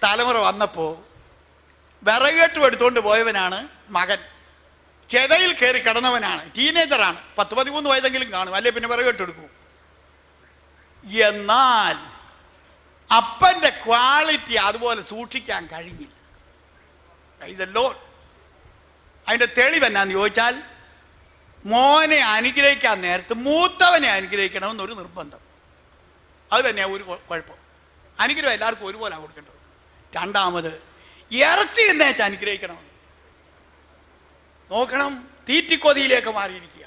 തലമുറ വന്നപ്പോൾ വിറകേട്ടും എടുത്തുകൊണ്ട് പോയവനാണ് മകൻ. ചെതയിൽ കയറി കിടന്നവനാണ്, ടീനേജറാണ്, 10-13 വയസ്സെങ്കിലും കാണും, അല്ലെ പിന്നെ വിറകേട്ടെടുക്കൂ. എന്നാൽ അപ്പൻ്റെ ക്വാളിറ്റി അതുപോലെ സൂക്ഷിക്കാൻ കഴിഞ്ഞില്ല. ഇതല്ലോ അതിൻ്റെ തെളിവെന്നാന്ന് ചോദിച്ചാൽ, മോനെ അനുഗ്രഹിക്കാൻ നേരത്ത് മൂത്തവനെ അനുഗ്രഹിക്കണമെന്നൊരു നിർബന്ധം. അത് തന്നെയാണ് ഒരു കുഴപ്പം. അനുഗ്രഹം എല്ലാവർക്കും ഒരുപോലെ കൊടുക്കേണ്ടത്. രണ്ടാമത് ഇറച്ചി എന്നേച്ച് അനുഗ്രഹിക്കണം. നോക്കണം, തീറ്റിക്കൊതിയിലേക്ക് മാറിയിരിക്കുക.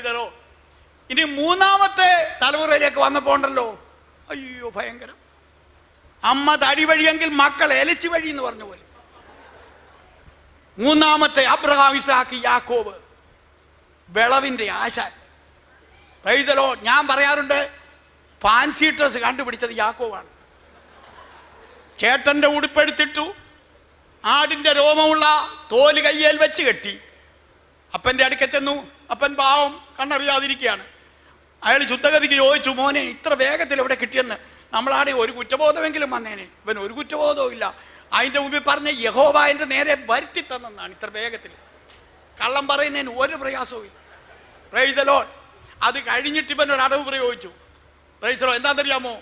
ഇതോ ഇനി മൂന്നാമത്തെ തലമുറയിലേക്ക് വന്നപ്പോൾ ഉണ്ടല്ലോ, അയ്യോ ഭയങ്കരം. അമ്മ തടി വഴിയെങ്കിൽ മക്കൾ എലച്ചു വഴി എന്ന് പറഞ്ഞ പോലെ. മൂന്നാമത്തെ അബ്രഹാം, ഇസ്ഹാക്ക്, യാക്കോബ്, വിളവിൻ്റെ ആശാൻ. പ്രൈസലോ, ഞാൻ പറയാറുണ്ട്, ഫാൻസി ഡ്രസ് കണ്ടുപിടിച്ചത് യാക്കോബാണ്. ചേട്ടൻ്റെ ഉടുപ്പെടുത്തിട്ടു, ആടിൻ്റെ രോമമുള്ള തോല് കയ്യേൽ വെച്ച് കെട്ടി. അപ്പൻ്റെ അടുക്ക ചെന്നു. അപ്പൻ പാവം കണ്ണറിയാതിരിക്കുകയാണ്. അയാൾ ശുദ്ധഗതിക്ക് ചോദിച്ചു, മോനെ ഇത്ര വേഗത്തിൽ എവിടെ കിട്ടിയെന്ന്. നമ്മളാടെ ഒരു കുറ്റബോധമെങ്കിലും വന്നേനെ. ഇവൻ ഒരു കുറ്റബോധവും ഇല്ല. അതിൻ്റെ മുമ്പിൽ പറഞ്ഞ യഹോവ എൻ്റെ നേരെ വരുത്തി തന്നെന്നാണ് ഇത്ര വേഗത്തിൽ. കള്ളം പറയുന്നതിന് ഒരു പ്രയാസവും ഇല്ല. Price the Lord. അത് കഴിഞ്ഞിട്ട് ഇവൻ ഒരു അടവ് പ്രയോഗിച്ചു. Price the Lord. എന്താണെന്നറിയാമോ?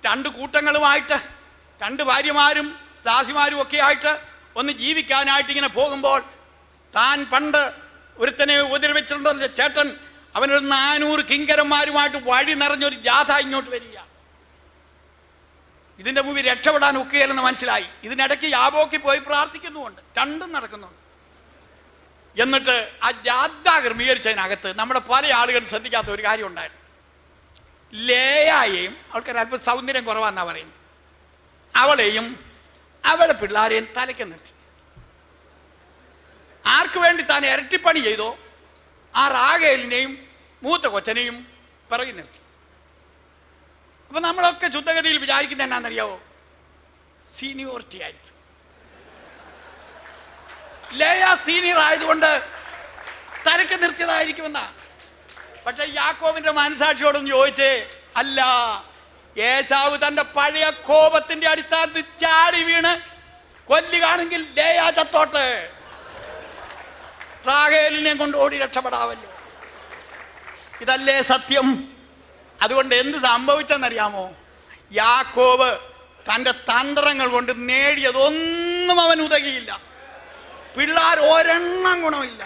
2 കൂട്ടങ്ങളുമായിട്ട്, 2 ഭാര്യമാരും ദാസിമാരും ഒക്കെ ആയിട്ട് ഒന്ന് ജീവിക്കാനായിട്ട് ഇങ്ങനെ പോകുമ്പോൾ, താൻ പണ്ട് ഒരുത്തനെ ഉപദ്രവിച്ചിട്ടുണ്ടല്ലോ ചേട്ടൻ, അവനൊരു 400 കിങ്കരന്മാരുമായിട്ട് വഴി നിറഞ്ഞൊരു ജാഥ ഇങ്ങോട്ട് വരിക. ഇതിൻ്റെ മുമ്പിൽ രക്ഷപ്പെടാൻ ഒക്കുകയില്ലെന്ന് മനസ്സിലായി. ഇതിനിടയ്ക്ക് യാബോക്കിൽ പോയി പ്രാർത്ഥിക്കുന്നുമുണ്ട്. 2ഉം നടക്കുന്നുണ്ട്. എന്നിട്ട് ആ ജാഥ ക്രമീകരിച്ചതിനകത്ത് നമ്മുടെ പല ആളുകളും ശ്രദ്ധിക്കാത്ത ഒരു കാര്യം ഉണ്ടായിരുന്നു. ലേയായെയും, അവൾക്കൊരല്പം സൗന്ദര്യം കുറവാന്നാണ് പറയുന്നത്, അവളെയും അവളെ പിള്ളാരെയും തലയ്ക്ക് നിർത്തി. ആർക്ക് വേണ്ടി താൻ ഇരട്ടിപ്പണി ചെയ്തോ ആ റാഗേലിനെയും മൂത്ത കൊച്ചനെയും പിറകി നിർത്തി. അപ്പൊ നമ്മളൊക്കെ ശുദ്ധഗതിയിൽ വിചാരിക്കുന്ന എന്നാന്നറിയാവോ? സീനിയോറിറ്റി ആയിരിക്കും. ലേയ സീനിയർ ആയതുകൊണ്ട് തലയ്ക്ക് നിർത്തിയതായിരിക്കുമെന്നാ. പക്ഷെ യാക്കോബിന്റെ മനസാക്ഷിയോടൊന്ന് ചോദിച്ചേ, അല്ല, ഏശാവ് തന്റെ പഴയ കോപത്തിന്റെ അടിസ്ഥാനത്തിൽ ചാടി വീണ് കൊല്ലുകയാണെങ്കിൽ ലേയ ചത്തോട്ടെ, റാഹേലിനെ കൊണ്ട് ഓടി രക്ഷപ്പെടാവല്ലോ. ഇതല്ലേ സത്യം? അതുകൊണ്ട് എന്ത് സംഭവിച്ചെന്നറിയാമോ? യാക്കോബ് തൻ്റെ തന്ത്രങ്ങൾ കൊണ്ട് നേടിയതൊന്നും അവൻ ഉതകിയില്ല. പിള്ളേർ ഒരെണ്ണം ഗുണമില്ല.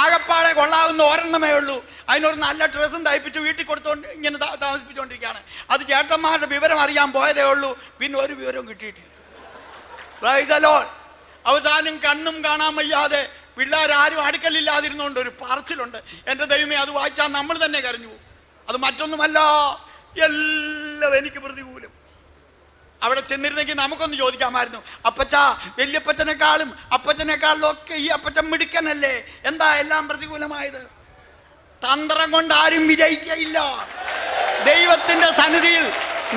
ആകപ്പാടെ കൊള്ളാവുന്ന ഒരെണ്ണമേ ഉള്ളൂ. അതിനൊരു നല്ല ഡ്രസ്സും തയ്പ്പിച്ച് വീട്ടിൽ കൊടുത്തോണ്ട് ഇങ്ങനെ താമസിപ്പിച്ചുകൊണ്ടിരിക്കുകയാണ്. അത് ചേട്ടന്മാരുടെ വിവരം അറിയാൻ പോയതേ ഉള്ളൂ. പിന്നെ ഒരു വിവരവും കിട്ടിയിട്ടില്ല. Price the Lord. അവസാനം കണ്ണും കാണാൻ വയ്യാതെ പിള്ളേരാരും അടുക്കലില്ലാതിരുന്നുകൊണ്ട് ഒരു പറച്ചിലുണ്ട്. എൻ്റെ ദൈവമേ, അത് വായിച്ചാൽ നമ്മൾ തന്നെ കരഞ്ഞു. അത് മറ്റൊന്നുമല്ല, എല്ലാം എനിക്ക് പ്രതികൂലം. അവിടെ ചെന്നിരുന്നെങ്കിൽ നമുക്കൊന്ന് ചോദിക്കാമായിരുന്നു, അപ്പച്ച വല്യപ്പച്ചനേക്കാളും അപ്പച്ചനേക്കാളും ഒക്കെ ഈ അപ്പച്ചൻ മിടുക്കനല്ലേ, എന്താ എല്ലാം പ്രതികൂലമായത്? തന്ത്രം കൊണ്ട് ആരും വിജയിക്കയില്ല. ദൈവത്തിന്റെ സന്നിധിയിൽ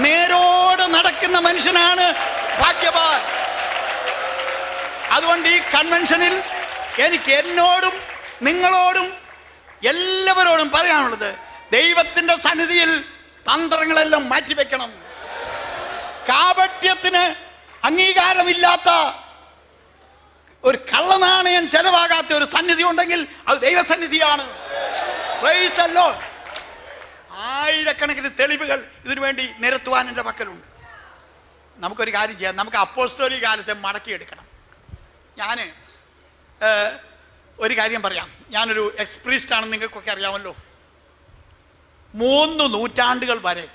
നേരോടെ നടക്കുന്ന മനുഷ്യനാണ് ഭാഗ്യവാൻ. അതുകൊണ്ട് ഈ കൺവെൻഷനിൽ എനിക്ക് എന്നോടും നിങ്ങളോടും എല്ലാവരോടും പറയാനുള്ളത്, ദൈവത്തിന്റെ സന്നിധിയിൽ തന്ത്രങ്ങളെല്ലാം മാറ്റിവെക്കണം. കാപട്യത്തിന് അംഗീകാരമില്ലാത്ത ഒരു കള്ളനാണയം ചെലവാകാത്ത ഒരു സന്നിധി ഉണ്ടെങ്കിൽ അത് ദൈവസന്നിധിയാണ്. Price the Lord. ആയിരക്കണക്കിന് തെളിവുകൾ ഇതിനു വേണ്ടി നിരത്തുവാൻ എൻ്റെ പക്കലുണ്ട്. നമുക്കൊരു കാര്യം ചെയ്യാം, നമുക്ക് അപ്പോസ്തോലിക കാലത്തെ മടക്കിയെടുക്കണം. ഞാൻ ഒരു കാര്യം പറയാം. ഞാനൊരു എക്സ്പ്രീസ്റ്റ് ആണെന്ന് നിങ്ങൾക്കൊക്കെ അറിയാമല്ലോ. 3 നൂറ്റാണ്ടുകൾ വരെ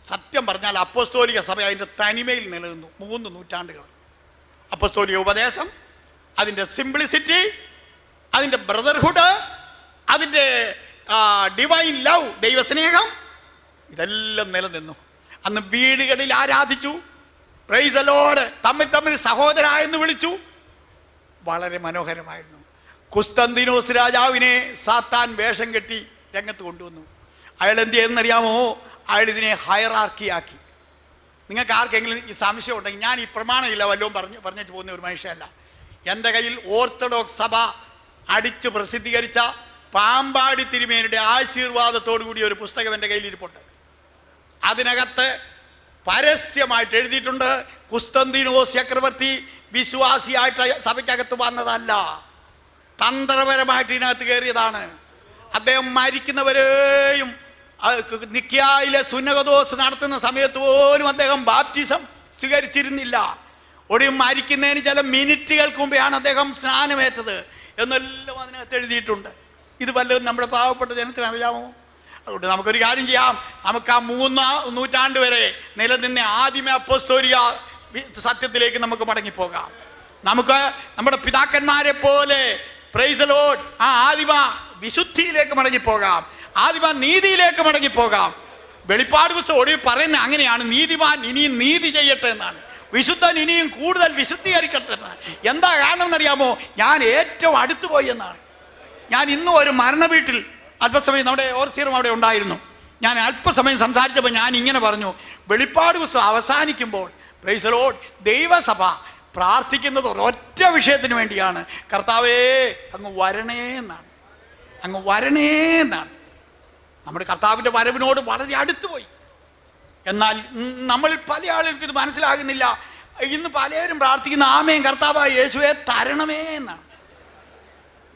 സത്യം പറഞ്ഞാൽ അപ്പോസ്തോലിക സഭ അതിൻ്റെ തനിമയിൽ നിലനിന്നു. 3 നൂറ്റാണ്ടുകൾ അപ്പോസ്തോലിക ഉപദേശം, അതിൻ്റെ സിംപ്ലിസിറ്റി, അതിൻ്റെ ബ്രദർഹുഡ്, അതിൻ്റെ ഡിവൈൻ ലവ്, ദൈവസ്നേഹം, ഇതെല്ലാം നിലനിന്നു. അന്ന് വീടുകളിൽ ആരാധിച്ചു. Price the Lord. തമ്മിൽ സഹോദര എന്ന് വിളിച്ചു. വളരെ മനോഹരമായിരുന്നു. കുസ്തന്തീനോസ് രാജാവിനെ സാത്താൻ വേഷം കെട്ടി രംഗത്ത് കൊണ്ടുവന്നു. അയാൾ എന്ത് ചെയ്തെന്നറിയാമോ? അയാൾ ഇതിനെ ഹയറാർക്കിയാക്കി. നിങ്ങൾക്ക് ആർക്കെങ്കിലും ഈ സംശയം ഉണ്ടെങ്കിൽ, ഞാൻ ഈ പ്രമാണമില്ല വല്ലതും പറഞ്ഞിട്ട് പോകുന്ന ഒരു മനുഷ്യനല്ല. എൻ്റെ കയ്യിൽ ഓർത്തഡോക്സ് സഭ അടിച്ച് പ്രസിദ്ധീകരിച്ച പാമ്പാടി തിരുമേനിയുടെ ആശീർവാദത്തോടു കൂടി ഒരു പുസ്തകം എൻ്റെ കയ്യിൽ ഇരിപ്പുണ്ട്. അതിനകത്ത് പരസ്യമായിട്ട് എഴുതിയിട്ടുണ്ട്, കുസ്തന്തീനോസ് ചക്രവർത്തി വിശ്വാസിയായിട്ട് സഭയ്ക്കകത്ത് വന്നതല്ല, തന്ത്രപരമായിട്ട് ഇതിനകത്ത് കയറിയതാണ്. അദ്ദേഹം മരിക്കുന്നവരെയും നിക്യായിലെ സുന്നകദോസ് നടത്തുന്ന സമയത്ത് പോലും അദ്ദേഹം ബാപ്റ്റിസം സ്വീകരിച്ചിരുന്നില്ല. ഒടുവിൽ മരിക്കുന്നതിന് ചില മിനിറ്റുകൾക്ക് മുമ്പെയാണ് അദ്ദേഹം സ്നാനമേറ്റത് എന്നെല്ലാം അതിനകത്ത് എഴുതിയിട്ടുണ്ട്. ഇത് വല്ലതും നമ്മുടെ പാവപ്പെട്ട ജനത്തിന് അറിയാമോ? അതുകൊണ്ട് നമുക്കൊരു കാര്യം ചെയ്യാം. നമുക്ക് ആ 3 നൂറ്റാണ്ട് വരെ നിലനിന്ന ആദിമ അപ്പോസ്തോലിക സത്യത്തിലേക്ക് നമുക്ക് മടങ്ങിപ്പോകാം. നമുക്ക് നമ്മുടെ പിതാക്കന്മാരെ പോലെ പ്രൈസ് ദി ലോർഡ് ആ ആദിമ വിശുദ്ധിയിലേക്ക് മടങ്ങിപ്പോകാം, ആദിമ നീതിയിലേക്ക് മടങ്ങിപ്പോകാം. വെളിപ്പാട് പുസ്തകം ഒടുവിൽ പറയുന്നത് അങ്ങനെയാണ്, നീതിമാൻ ഇനിയും നീതി ചെയ്യട്ടെ എന്നാണ്, വിശുദ്ധൻ ഇനിയും കൂടുതൽ വിശുദ്ധീകരിക്കട്ടെ എന്നാണ്. എന്താ കാരണം എന്നറിയാമോ? ഞാൻ ഏറ്റവും അടുത്തു പോയി എന്നാണ്. ഞാൻ ഇന്നും ഒരു മരണ വീട്ടിൽ അല്പസമയം, നമ്മുടെ ഓർസീറും അവിടെ ഉണ്ടായിരുന്നു, ഞാൻ അല്പസമയം സംസാരിച്ചപ്പോൾ ഞാൻ ഇങ്ങനെ പറഞ്ഞു, വെളിപ്പാട് പുസ്തകം അവസാനിക്കുമ്പോൾ പ്രൈസ് ദി ലോർഡ് ദൈവസഭ പ്രാർത്ഥിക്കുന്നത് ഒരൊറ്റ വിഷയത്തിന് വേണ്ടിയാണ്, കർത്താവേ അങ്ങ് വരണേ എന്നാണ്, അങ്ങ് വരണേ എന്നാണ്. നമ്മുടെ കർത്താവിൻ്റെ വരവിനോട് വളരെ അടുത്തുപോയി. എന്നാൽ നമ്മളിൽ പല ആളുകൾക്ക് ഇത് മനസ്സിലാകുന്നില്ല. ഇന്ന് പലരും പ്രാർത്ഥിക്കുന്ന ആമേൻ കർത്താവായ യേശുവേ തരണമേ എന്നാണ്.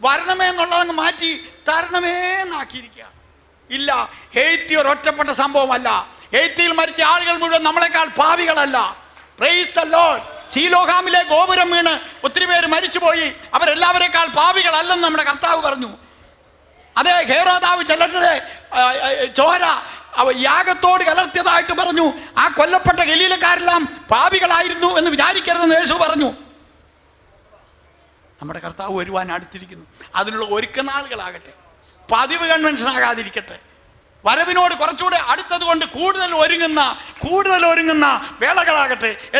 വരണമേ എന്നുള്ളതങ്ങ് മാറ്റി തരണമേ എന്നാക്കിയിരിക്കുക. ഇല്ല, ഹെയ്ത്തി ഒരൊറ്റപ്പെട്ട സംഭവമല്ല. ഹെയ്ത്തിയിൽ മരിച്ച ആളുകൾ മുഴുവൻ നമ്മളെക്കാൾ പാപികളല്ല. Praise the Lord. ശീലോഹാമിലെ ഗോപുരം വീണ് ഒത്തിരി പേര് മരിച്ചുപോയി, അവരെല്ലാവരെക്കാൾ പാപികളല്ലെന്ന് നമ്മുടെ കർത്താവ് പറഞ്ഞു. അതേ ഹേരോദാവ് ചിലരുടെ ചോര യാഗത്തോട് കലർത്തിയതായിട്ട് പറഞ്ഞു. ആ കൊല്ലപ്പെട്ട ഗലീലക്കാരെല്ലാം പാപികളായിരുന്നു എന്ന് വിചാരിക്കരുതെന്ന് യേശു പറഞ്ഞു. നമ്മുടെ കർത്താവ് വരുവാൻ അടുത്തിരിക്കുന്നു. അതിനുള്ള ഒരുക്കനാളുകളാകട്ടെ, പതിവ് കൺവെൻഷൻ ആകാതിരിക്കട്ടെ. വരവിനോട് കുറച്ചുകൂടെ അടുത്തത് കൊണ്ട് കൂടുതൽ ഒരുങ്ങുന്ന വേളകളാകട്ടെ.